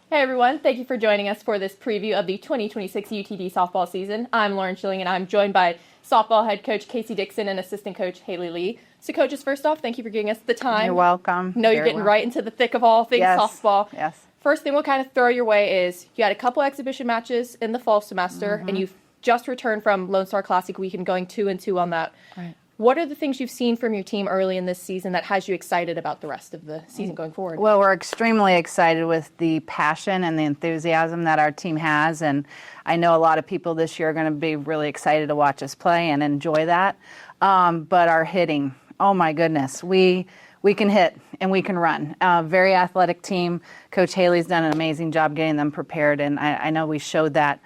Hey everyone, thank you for joining us for this preview of the 2026 UTD softball season. I'm Lauren Schilling and I'm joined by softball head coach Casey Dixon and assistant coach Haley Lee. So coaches, first off, thank you for giving us the time. You're welcome. Know you're getting right into the thick of all things softball. Yes. First thing we'll kind of throw your way is you had a couple exhibition matches in the fall semester and you've just returned from Lone Star Classic weekend going 2-2 on that. Right. What are the things you've seen from your team early in this season that has you excited about the rest of the season going forward? Well, we're extremely excited with the passion and the enthusiasm that our team has, and I know a lot of people this year are going to be really excited to watch us play and enjoy that. But our hitting, oh my goodness, we can hit and we can run. Very athletic team. Coach Haley's done an amazing job getting them prepared, and I know we showed that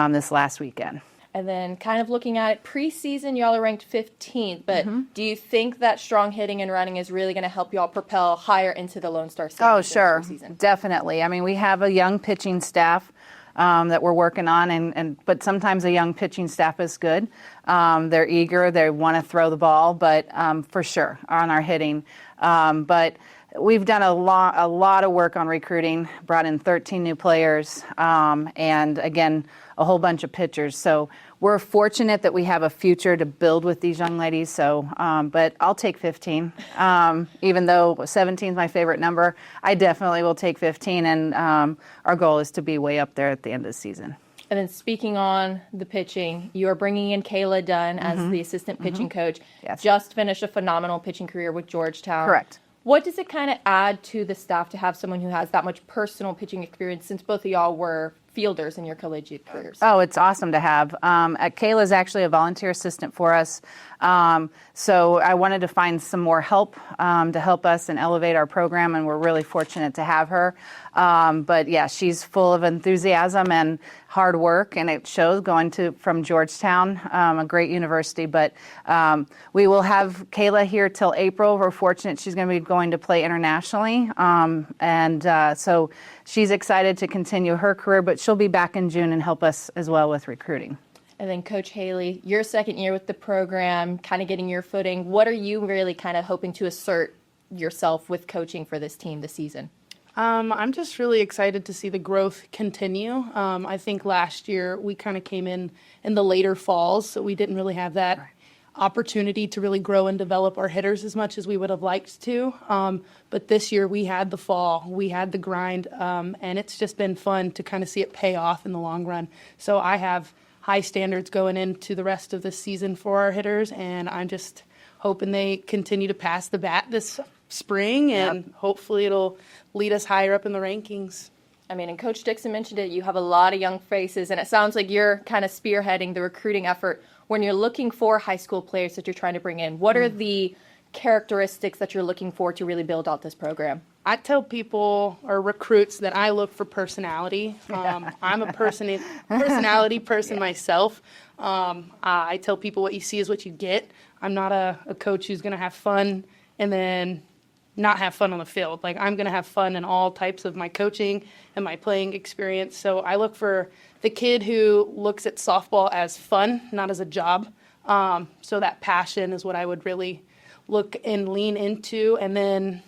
this last weekend. And then kind of looking at it, preseason, y'all are ranked 15th, but do you think that strong hitting and running is really going to help y'all propel higher into the Lone Star Oh, standings sure. this season? Definitely. I mean, we have a young pitching staff that we're working on, but sometimes a young pitching staff is good. They're eager, they want to throw the ball, but for sure, on our hitting. But we've done a lot of work on recruiting, brought in 13 new players, and again, a whole bunch of pitchers. So we're fortunate that we have a future to build with these young ladies. So, but I'll take 15. Even though 17 is my favorite number, I definitely will take 15. And our goal is to be way up there at the end of the season. And then speaking on the pitching, you are bringing in Kayla Dunn as the assistant pitching coach. Yes. Just finished a phenomenal pitching career with Georgetown. Correct. What does it kind of add to the staff to have someone who has that much personal pitching experience, since both of y'all were fielders in your collegiate careers? Oh, it's awesome to have. Kayla's actually a volunteer assistant for us. So I wanted to find some more help to help us and elevate our program, and we're really fortunate to have her. But yeah, she's full of enthusiasm and hard work, and it shows going from Georgetown, a great university. But we will have Kayla here till April. We're fortunate she's going to be going to play internationally. So she's excited to continue her career, but she'll be back in June and help us as well with recruiting. And then Coach Haley, your second year with the program, kind of getting your footing. What are you really kind of hoping to assert yourself with coaching for this team this season? I'm just really excited to see the growth continue. I think last year we kind of came in the later falls, so we didn't really have that opportunity to really grow and develop our hitters as much as we would have liked to. But this year we had the fall, we had the grind, and it's just been fun to kind of see it pay off in the long run. So I have high standards going into the rest of the season for our hitters, and I'm just hoping they continue to pass the bat this spring, and hopefully it'll lead us higher up in the rankings. I mean, and Coach Dixon mentioned it, you have a lot of young faces, and it sounds like you're kind of spearheading the recruiting effort when you're looking for high school players that you're trying to bring in. What are the characteristics that you're looking for to really build out this program? I tell people or recruits that I look for personality. I'm a personality person myself. I tell people what you see is what you get. I'm not a coach who's going to have fun and then not have fun on the field. Like, I'm going to have fun in all types of my coaching and my playing experience. So I look for the kid who looks at softball as fun, not as a job. So that passion is what I would really look and lean into. And then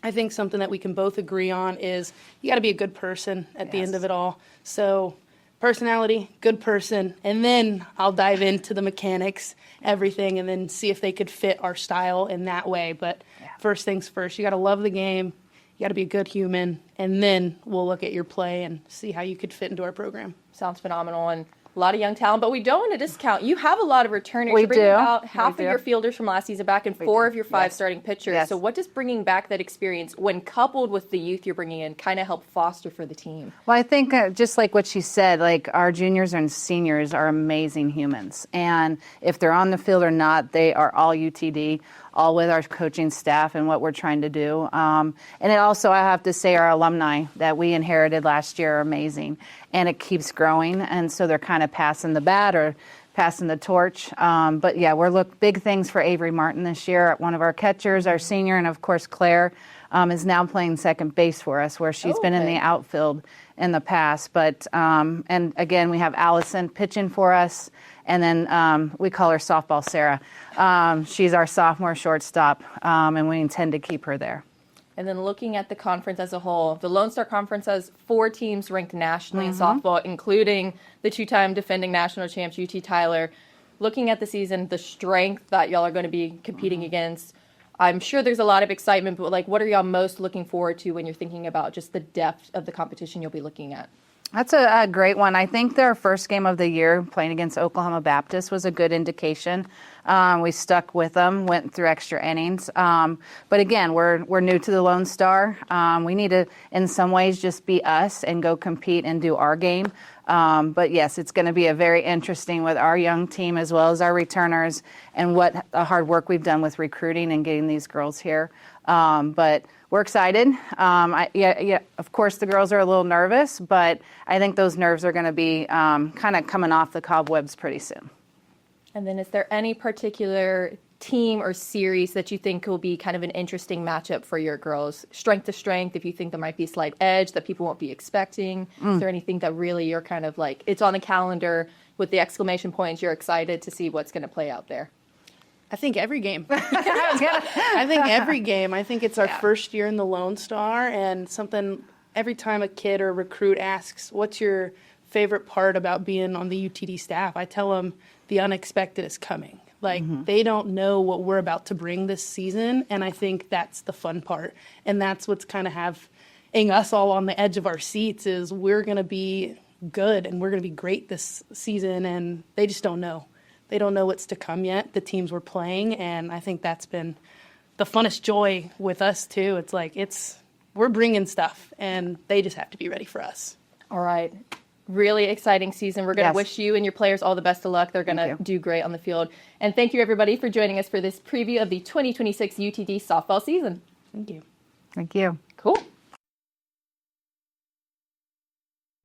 I think something that we can both agree on is you got to be a good person at the end of it all. So personality, good person, and then I'll dive into the mechanics, everything, and then see if they could fit our style in that way. But first things first, you got to love the game, you got to be a good human, and then we'll look at your play and see how you could fit into our program. Sounds phenomenal, and a lot of young talent, but we don't want to discount. You have a lot of returners. We You're bringing do. about half of your fielders from last season back and four of your five starting pitchers. Yes. So what does bringing back that experience, when coupled with the youth you're bringing in, kind of help foster for the team? Well, I think just like what she said, like our juniors and seniors are amazing humans. And if they're on the field or not, they are all UTD, all with our coaching staff and what we're trying to do. And it also, I have to say, our alumni that we inherited last year are amazing. And it keeps growing. And so they're kind of passing the bat or passing the torch. But yeah, we're big things for Avery Martin this year. One of our catchers, our senior, and of course Claire is now playing second base for us, where she's been in the outfield in the past. But and again, we have Allison pitching for us, and then we call her Softball Sarah. She's our sophomore shortstop, and we intend to keep her there. And then looking at the conference as a whole, the Lone Star Conference has 4 teams ranked nationally in softball, including the 2-time defending national champs, UT Tyler. Looking at the season, the strength that y'all are going to be competing against, I'm sure there's a lot of excitement, but like, what are y'all most looking forward to when you're thinking about just the depth of the competition you'll be looking at? That's a great one. I think their first game of the year playing against Oklahoma Baptist was a good indication. We stuck with them, went through extra innings. But again, we're new to the Lone Star. We need to, in some ways, just be us and go compete and do our game. But yes, it's going to be a very interesting with our young team as well as our returners and what the hard work we've done with recruiting and getting these girls here. But we're excited. Of course, the girls are a little nervous, but I think those nerves are going to be kind of coming off the cobwebs pretty soon. And then is there any particular team or series that you think will be kind of an interesting matchup for your girls? Strength to strength, if you think there might be a slight edge that people won't be expecting. Is there anything that really you're kind of like, it's on the calendar with the exclamation points, you're excited to see what's going to play out there? I think every game. I think every game. I think it's our first year in the Lone Star, and something every time a kid or a recruit asks, what's your favorite part about being on the UTD staff? I tell them the unexpected is coming. Like, they don't know what we're about to bring this season, and I think that's the fun part. And that's what's kind of having us all on the edge of our seats is we're going to be good and we're going to be great this season, and they just don't know. They don't know what's to come yet, the teams we're playing, and I think that's been the funnest joy with us, too. It's like we're bringing stuff, and they just have to be ready for us. All right. Really exciting season. We're going to wish you and your players all the best of luck. They're going to do great on the field. And thank you, everybody, for joining us for this preview of the 2026 UTD softball season. Thank you. Thank you. Cool.